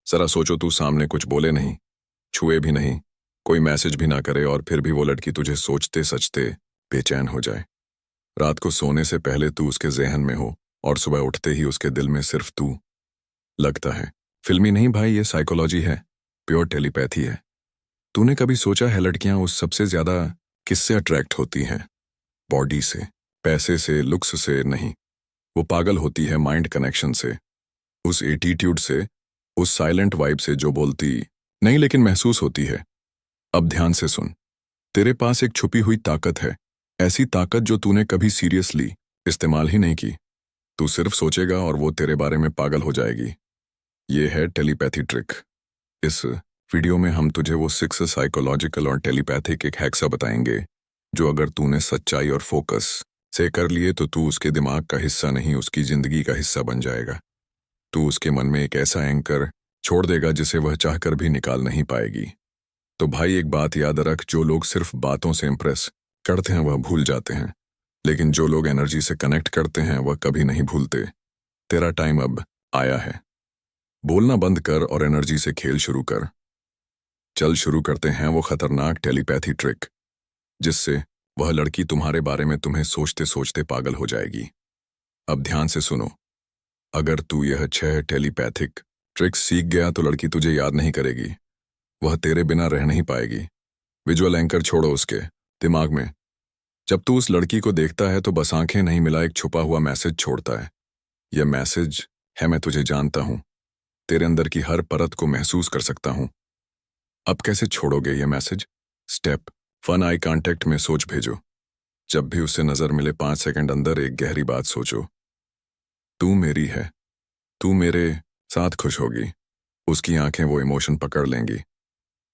जरा सोचो, तू सामने कुछ बोले नहीं, छुए भी नहीं, कोई मैसेज भी ना करे, और फिर भी वो लड़की तुझे सोचते सचते बेचैन हो जाए। रात को सोने से पहले तू उसके ज़हन में हो और सुबह उठते ही उसके दिल में सिर्फ तू। लगता है फिल्मी नहीं भाई, ये साइकोलॉजी है, प्योर टेलीपैथी है। तूने कभी सोचा है लड़कियां उस सबसे ज्यादा किससे अट्रैक्ट होती हैं? बॉडी से, पैसे से, लुक्स से नहीं। वो पागल होती है माइंड कनेक्शन से, उस एटीट्यूड से, उस साइलेंट वाइब से जो बोलती नहीं लेकिन महसूस होती है। अब ध्यान से सुन, तेरे पास एक छुपी हुई ताकत है, ऐसी ताकत जो तूने कभी सीरियसली इस्तेमाल ही नहीं की। तू सिर्फ सोचेगा और वो तेरे बारे में पागल हो जाएगी। ये है टेलीपैथी ट्रिक। इस वीडियो में हम तुझे वो 6 साइकोलॉजिकल और टेलीपैथिक एक हैक्सा बताएंगे जो अगर तूने सच्चाई और फोकस से कर लिए तो तू उसके दिमाग का हिस्सा नहीं, उसकी जिंदगी का हिस्सा बन जाएगा। तू उसके मन में एक ऐसा एंकर छोड़ देगा जिसे वह चाहकर भी निकाल नहीं पाएगी। तो भाई एक बात याद रख, जो लोग सिर्फ बातों से इंप्रेस करते हैं वह भूल जाते हैं, लेकिन जो लोग एनर्जी से कनेक्ट करते हैं वह कभी नहीं भूलते। तेरा टाइम अब आया है। बोलना बंद कर और एनर्जी से खेल शुरू कर। चल शुरू करते हैं वो खतरनाक टेलीपैथी ट्रिक जिससे वह लड़की तुम्हारे बारे में तुम्हें सोचते सोचते पागल हो जाएगी। अब ध्यान से सुनो, अगर तू यह 6 टेलीपैथिक ट्रिक्स सीख गया तो लड़की तुझे याद नहीं करेगी, वह तेरे बिना रह नहीं पाएगी। विजुअल एंकर छोड़ो उसके दिमाग में। जब तू उस लड़की को देखता है तो बस आंखें नहीं मिला एक छुपा हुआ मैसेज छोड़ता है। यह मैसेज है, मैं तुझे जानता हूं, तेरे अंदर की हर परत को महसूस कर सकता हूं। अब कैसे छोड़ोगे यह मैसेज? स्टेप 1, आई कांटेक्ट में सोच भेजो। जब भी उससे नजर मिले 5 सेकंड अंदर एक गहरी बात सोचो, तू मेरी है, तू मेरे साथ खुश होगी। उसकी आंखें वो इमोशन पकड़ लेंगी।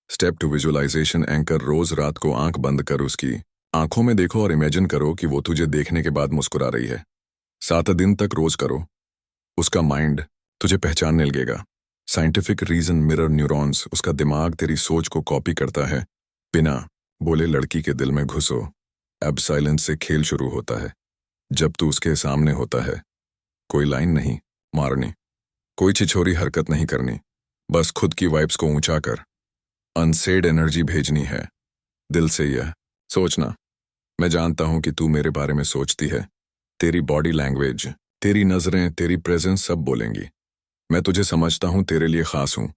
Step 2, visualisation anchor. रोज रात को आंख बंद कर उसकी आंखों में देखो और इमेजिन करो कि वो तुझे देखने के बाद मुस्कुरा रही है। 7 दिन तक रोज करो, उसका माइंड तुझे पहचानने लगेगा। साइंटिफिक रीजन, मिरर न्यूरॉन्स, उसका दिमाग तेरी सोच को कॉपी करता है। बिना बोले लड़की के दिल में घुसो। अब साइलेंस से खेल शुरू होता है। जब तू उसके सामने होता है, कोई लाइन नहीं मारनी, कोई छिछोरी हरकत नहीं करनी, बस खुद की वाइब्स को ऊंचा कर अनसेड एनर्जी भेजनी है। दिल से यह सोचना, मैं जानता हूं कि तू मेरे बारे में सोचती है। तेरी बॉडी लैंग्वेज, तेरी नजरें, तेरी प्रेजेंस सब बोलेंगी, मैं तुझे समझता हूं, तेरे लिए खास हूं।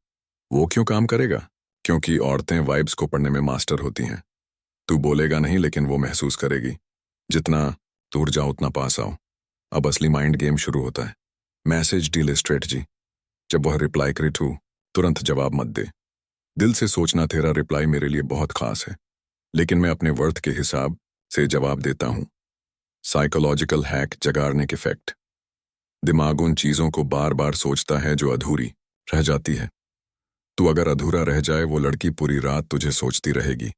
वो क्यों काम करेगा? क्योंकि औरतें वाइब्स को पढ़ने में मास्टर होती हैं। तू बोलेगा नहीं लेकिन वो महसूस करेगी। जितना दूर जाओ उतना पास आओ। अब असली माइंड गेम शुरू होता है। Message delay strategy. जब वह रिप्लाई करे तू तुरंत जवाब मत दे। दिल से सोचना, तेरा रिप्लाई मेरे लिए बहुत खास है, लेकिन मैं अपने वर्थ के हिसाब से जवाब देता हूं। साइकोलॉजिकल हैक, जगाड़ने के फैक्ट। दिमाग उन चीजों को बार बार सोचता है जो अधूरी रह जाती है। तू अगर अधूरा रह जाए, वो लड़की पूरी रात तुझे सोचती रहेगी।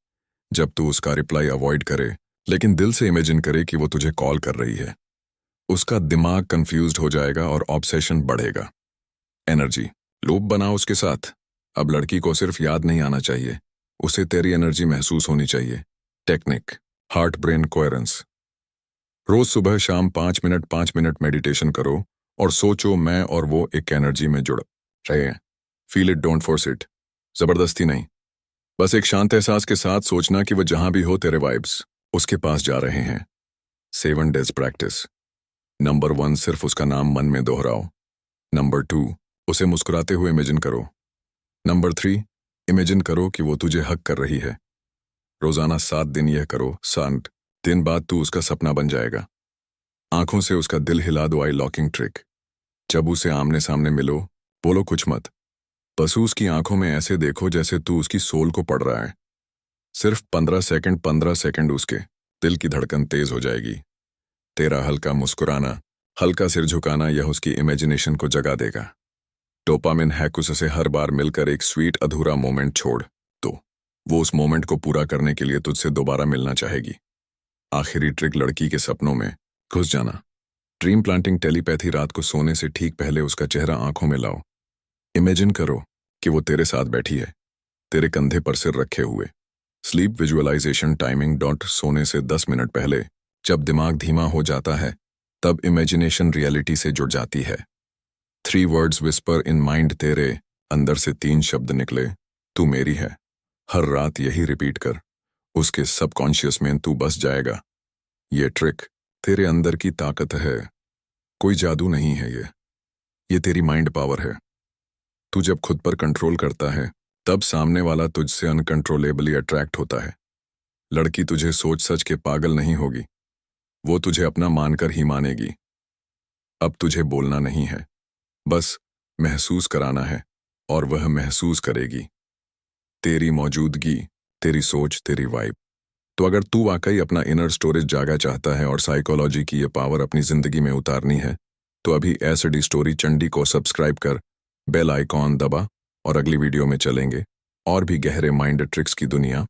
जब तू उसका रिप्लाई अवॉइड करे लेकिन दिल से इमेजिन करे कि वो तुझे कॉल कर रही है, उसका दिमाग कंफ्यूज्ड हो जाएगा और ऑब्सेशन बढ़ेगा। एनर्जी लूप बनाओ उसके साथ। अब लड़की को सिर्फ याद नहीं आना चाहिए, उसे तेरी एनर्जी महसूस होनी चाहिए। Technique, heart brain coherence. रोज सुबह शाम 5 मिनट मेडिटेशन करो और सोचो मैं और वो एक एनर्जी में जुड़ रहे हैं। Feel it, don't force it. जबरदस्ती नहीं, बस एक शांत एहसास के साथ सोचना कि वो जहां भी हो तेरे वाइब्स उसके पास जा रहे हैं। 7 डेज प्रैक्टिस। नंबर 1, सिर्फ उसका नाम मन में दोहराओ। नंबर 2, उसे मुस्कुराते हुए इमेजिन करो। नंबर 3, इमेजिन करो कि वो तुझे हक कर रही है। रोजाना 7 दिन यह करो। 7 दिन बाद तू उसका सपना बन जाएगा। आंखों से उसका दिल हिला दो, आई लॉकिंग ट्रिक। जब उसे आमने सामने मिलो, बोलो कुछ मत, बस उसकी आंखों में ऐसे देखो जैसे तू उसकी सोल को पढ़ रहा है। सिर्फ 15 सेकंड उसके दिल की धड़कन तेज हो जाएगी। तेरा हल्का मुस्कुराना, हल्का सिर झुकाना, यह उसकी इमेजिनेशन को जगा देगा। डोपामिन हैक, उससे हर बार मिलकर एक स्वीट अधूरा मोमेंट छोड़ दो, वो उस मोमेंट को पूरा करने के लिए तुझसे दोबारा मिलना चाहेगी। आखिरी ट्रिक, लड़की के सपनों में घुस जाना। Dream planting telepathy. रात को सोने से ठीक पहले उसका चेहरा आंखों में लाओ। इमेजिन करो कि वो तेरे साथ बैठी है, तेरे कंधे पर सिर रखे हुए। स्लीप विजुअलाइजेशन टाइमिंग, सोने से 10 मिनट पहले जब दिमाग धीमा हो जाता है तब इमेजिनेशन रियलिटी से जुड़ जाती है। 3 वर्ड्स विस्पर इन माइंड, तेरे अंदर से 3 शब्द निकले, तू मेरी है। हर रात यही रिपीट कर, उसके सबकॉन्शियस में तू बस जाएगा। ये ट्रिक तेरे अंदर की ताकत है, कोई जादू नहीं है ये तेरी माइंड पावर है। तू जब खुद पर कंट्रोल करता है, तब सामने वाला तुझसे अनकंट्रोलेबली अट्रैक्ट होता है। लड़की तुझे सोच सच के पागल नहीं होगी, वो तुझे अपना मानकर ही मानेगी। अब तुझे बोलना नहीं है, बस महसूस कराना है, और वह महसूस करेगी। तेरी मौजूदगी, तेरी सोच, तेरी वाइब। तो अगर तू वाकई अपना इनर स्टोरेज जागा चाहता है और साइकोलॉजी की ये पावर अपनी जिंदगी में उतारनी है, तो अभी एसडी स्टोरी चंडी को सब्सक्राइब कर, बेल आइकॉन दबा, और अगली वीडियो में चलेंगे और भी गहरे माइंड ट्रिक्स की दुनिया